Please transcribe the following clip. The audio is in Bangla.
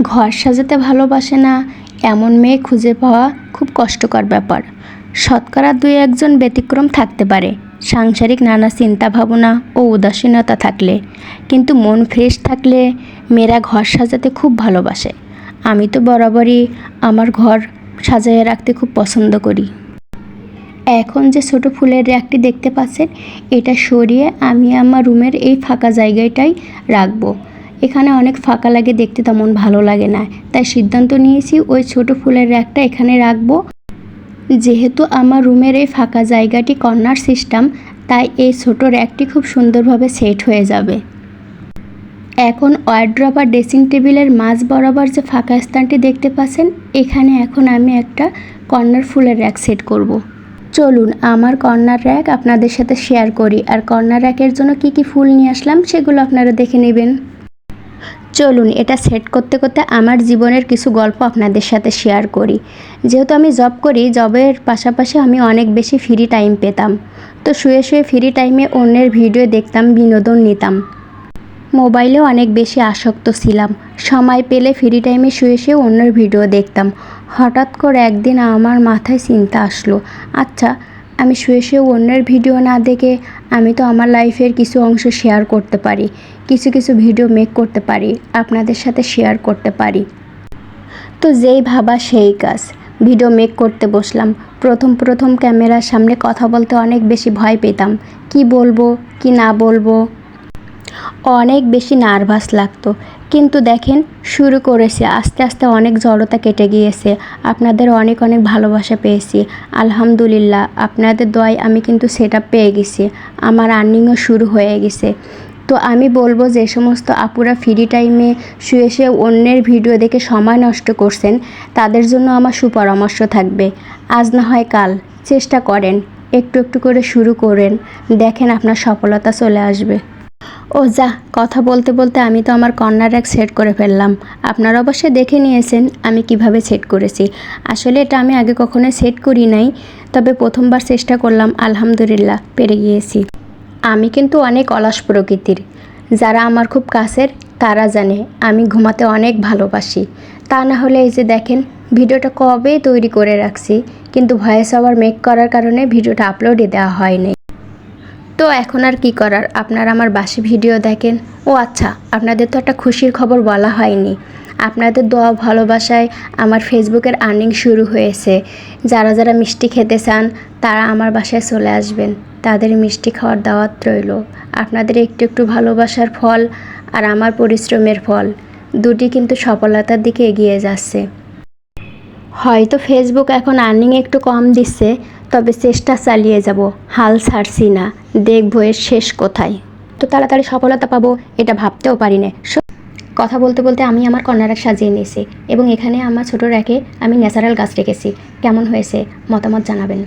ঘর সাজাতে ভালোবাসে না এমন মেয়ে খুঁজে পাওয়া খুব কষ্টকর ব্যাপার। শতকরা 2-1 জন ব্যতিক্রম থাকতে পারে সাংসারিক নানা চিন্তা ভাবনা ও উদাসীনতা থাকলে, কিন্তু মন ফ্রেশ থাকলে মেয়েরা ঘর সাজাতে খুব ভালোবাসে। আমি তো বরাবরই আমার ঘর সাজিয়ে রাখতে খুব পছন্দ করি। এখন যে ছোট ফুলের র্যাকটি দেখতে পাচ্ছেন, এটা সরিয়ে আমি আমার রুমের এই ফাঁকা জায়গাটাই রাখবো। এখানে অনেক ফাঁকা লাগে, দেখতে তেমন ভালো লাগে না, তাই সিদ্ধান্ত নিয়েছি ওই ছোট ফুলের র্যাকটা এখানে রাখবো। যেহেতু আমার রুমের এই ফাঁকা জায়গাটি কর্নার সিস্টেম, তাই এই ছোট র্যাকটি খুব সুন্দরভাবে সেট হয়ে যাবে। এখন ওয়ার্ড্রপ আর ড্রেসিং টেবিলের মাঝ বরাবর যে ফাঁকা স্থানটি দেখতে পাচ্ছেন, এখানে এখন আমি একটা কর্নার ফুলের র্যাক সেট করব। চলুন আমার কর্নার র্যাক আপনাদের সাথে শেয়ার করি, আর কর্নার র্যাকের জন্য কি কি ফুল নিয়ে আসলাম সেগুলো আপনারা দেখে নেবেন। চলুন এটা সেট করতে করতে আমার জীবনের কিছু গল্প আপনাদের সাথে শেয়ার করি। যেহেতু আমি জব করি, জবের পাশাপাশি আমি অনেক বেশি ফ্রি টাইম পেতাম, তো শুয়ে শুয়ে ফ্রি টাইমে অন্যের ভিডিও দেখতাম, বিনোদন নিতাম। মোবাইলেও অনেক বেশি আসক্ত ছিলাম, সময় পেলে ফ্রি টাইমে শুয়ে শুয়ে অন্যের ভিডিও দেখতাম। হঠাৎ করে একদিন আমার মাথায় চিন্তা আসলো, আচ্ছা আমি শুয়ে শুয়ে অন্যের ভিডিও না দেখে আমি তো আমার লাইফের কিছু অংশ শেয়ার করতে পারি, কিছু কিছু ভিডিও মেক করতে পারি, আপনাদের সাথে শেয়ার করতে পারি। তো যেই ভাবা সেই কাজ, ভিডিও মেক করতে বসলাম। প্রথম ক্যামেরার সামনে কথা বলতে অনেক বেশি ভয় পেতাম, কি বলবো কি না বলবো, অনেক বেশি নার্ভাস লাগতো। কিন্তু দেখেন শুরু করেছি, আস্তে আস্তে অনেক জড়তা কেটে গিয়েছে, আপনাদের অনেক অনেক ভালোবাসা পেয়েছি। আলহামদুলিল্লাহ আপনাদের দোয়ায় আমি কিন্তু সেটআপ পেয়ে গেছি, আমার আর্নিংও শুরু হয়ে গেছে। তো আমি বলবো যে সমস্ত আপুরা ফ্রি টাইমে শুয়ে শুয়ে অন্যের ভিডিও দেখে সময় নষ্ট করছেন, তাদের জন্য আমার সুপরামর্শ থাকবে, আজ না হয় কাল চেষ্টা করেন, একটু একটু করে শুরু করেন, দেখেন আপনার সফলতা চলে আসবে। ও যা, কথা বলতে বলতে আমি তো আমার কর্নার র্যাক সেট করে ফেললাম। আপনারা অবশ্যই দেখে নিয়েছেন আমি কিভাবে সেট করেছি। আসলে এটা আমি আগে কখনো সেট করি নাই, তবে প্রথমবার চেষ্টা করলাম, আলহামদুলিল্লাহ পেরে গিয়েছি। আমি কিন্তু অনেক অলস প্রকৃতির, যারা আমার খুব কাছের তারা জানে আমি ঘুমাতে অনেক ভালোবাসি। তা না হলে এই যে দেখেন ভিডিওটা কবে তৈরি করে রাখছি, কিন্তু ভয়েস ওভার মেক করার কারণে ভিডিওটা আপলোডই দেওয়া হয়নি। তো এখন আর কি করার, আপনারা আমার বাসি ভিডিও দেখেন। ও আচ্ছা, আপনাদের তো একটা খুশির খবর বলা হয়নি, আপনাদের দোয়া ভালোবাসায় আমার ফেসবুকের আর্নিং শুরু হয়েছে। যারা যারা মিষ্টি খেতে চান তারা আমার বাসায় চলে আসবেন, তাদের মিষ্টি খাওয়ার দাওয়াত রইল। আপনাদের একটু একটু ভালোবাসার ফল আর আমার পরিশ্রমের ফল দুটি কিন্তু সফলতার দিকে এগিয়ে যাচ্ছে। হয়তো ফেসবুক এখন আর্নিং একটু কম দিচ্ছে, তবে চেষ্টা চালিয়ে যাব, হাল ছাড়ছি না, দেখবো এর শেষ কোথায়। তো তাড়াতাড়ি সফলতা পাবো এটা ভাবতেও পারি না। কথা বলতে বলতে আমি আমার কর্নার র্যাক সাজিয়ে নিয়েছি, এবং এখানে আমার ছোট র্যাকে আমি ন্যাচারাল গাছ রেখেছি। কেমন হয়েছে মতামত জানাবেন।